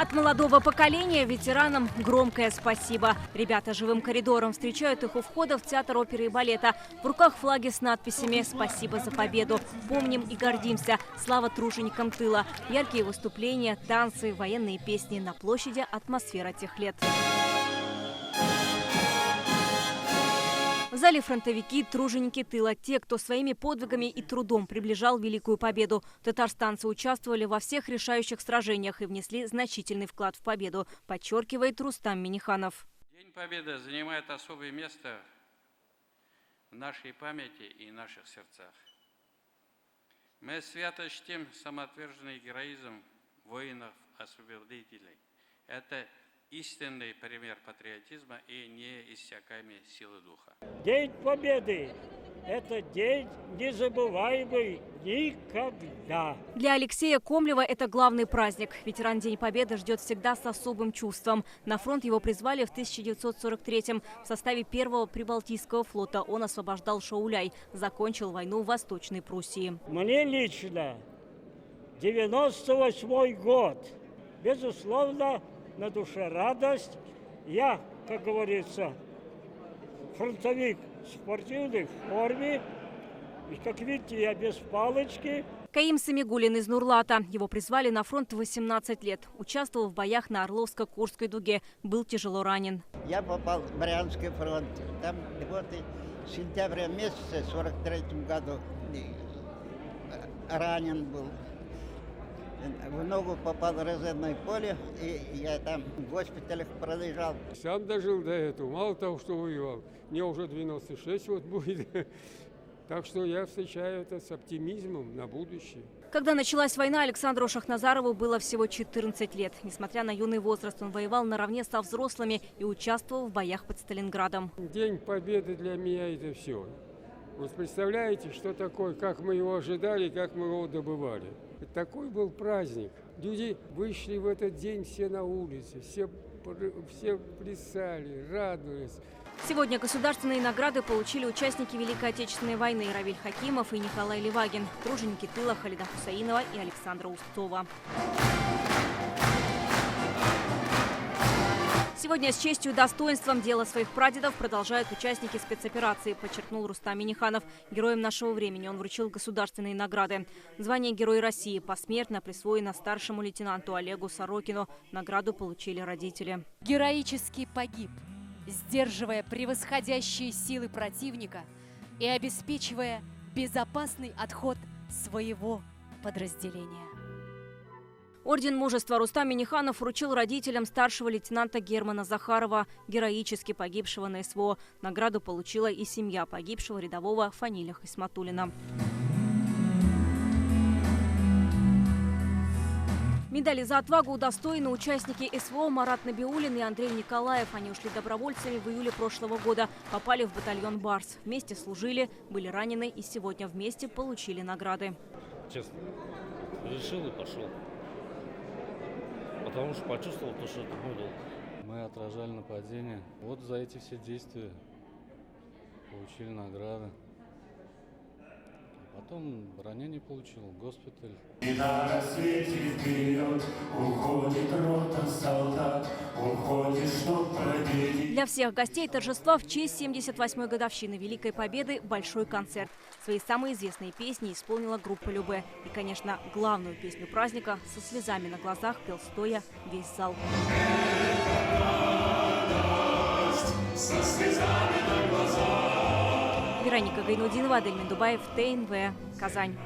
От молодого поколения ветеранам громкое спасибо. Ребята живым коридором встречают их у входа в театр оперы и балета. В руках флаги с надписями «Спасибо за победу». Помним и гордимся. Слава труженикам тыла. Яркие выступления, танцы, военные песни. На площади атмосфера тех лет. В зале фронтовики, труженики тыла. Те, кто своими подвигами и трудом приближал великую победу. Татарстанцы участвовали во всех решающих сражениях и внесли значительный вклад в победу, подчеркивает Рустам Минниханов. День Победы занимает особое место в нашей памяти и наших сердцах. Мы свято чтим самоотверженный героизм воинов-освободителей. Это истинный пример патриотизма и неиссякаемой силы духа. День Победы – это день незабываемый никогда. Для Алексея Комлева это главный праздник. Ветеран День Победы ждет всегда с особым чувством. На фронт его призвали в 1943-м. В составе 1-го Прибалтийского флота он освобождал Шауляй. Закончил войну в Восточной Пруссии. Мне лично 98-й год. Безусловно, на душе радость. Я, как говорится, фронтовик в спортивной форме. И, как видите, я без палочки. Каим Самигуллин из Нурлата. Его призвали на фронт в 18 лет. Участвовал в боях на Орловско-Курской дуге. Был тяжело ранен. Я попал в Брянский фронт. Там вот и сентября месяца в 43-м году ранен был. В ногу попал в резервное поле, и я там в госпиталях пролежал. Сам дожил до этого. Мало того, что воевал, мне уже 96 вот будет. Так что я встречаю это с оптимизмом на будущее. Когда началась война, Александру Шахназарову было всего 14 лет. Несмотря на юный возраст, он воевал наравне со взрослыми и участвовал в боях под Сталинградом. День Победы для меня это все. Вы представляете, что такое, как мы его ожидали, как мы его добывали. Такой был праздник. Люди вышли в этот день все на улице, все плясали, радовались. Сегодня государственные награды получили участники Великой Отечественной войны Равиль Хакимов и Николай Левагин, труженики тыла Халида Хусаинова и Александра Устцова. Сегодня с честью и достоинством дело своих прадедов продолжают участники спецоперации, подчеркнул Рустам Минниханов. Героям нашего времени он вручил государственные награды. Звание Герой России посмертно присвоено старшему лейтенанту Олегу Сорокину. Награду получили родители. Героически погиб, сдерживая превосходящие силы противника и обеспечивая безопасный отход своего подразделения. Орден мужества Рустам Минниханов вручил родителям старшего лейтенанта Германа Захарова, героически погибшего на СВО. Награду получила и семья погибшего рядового Фаниля Хисматуллина. Медали за отвагу удостоены участники СВО Марат Набиуллин и Андрей Николаев. Они ушли добровольцами в июле прошлого года, попали в батальон «Барс». Вместе служили, были ранены и сегодня вместе получили награды. Честно, решил и пошел. Потому что почувствовал то, что это мой долг. Мы отражали нападение. Вот за эти все действия получили награды. Потом ранение получил, госпиталь. И на рассвете вперед уходит рота солдат, уходит, чтоб победить. Для всех гостей торжества в честь 78-й годовщины Великой Победы большой концерт. Свои самые известные песни исполнила группа «Любэ». И, конечно, главную песню праздника со слезами на глазах пел стоя весь зал. Со слезами на глазах. Вероника Гайнудинова, Адель Мендубаев, ТНВ, Казань.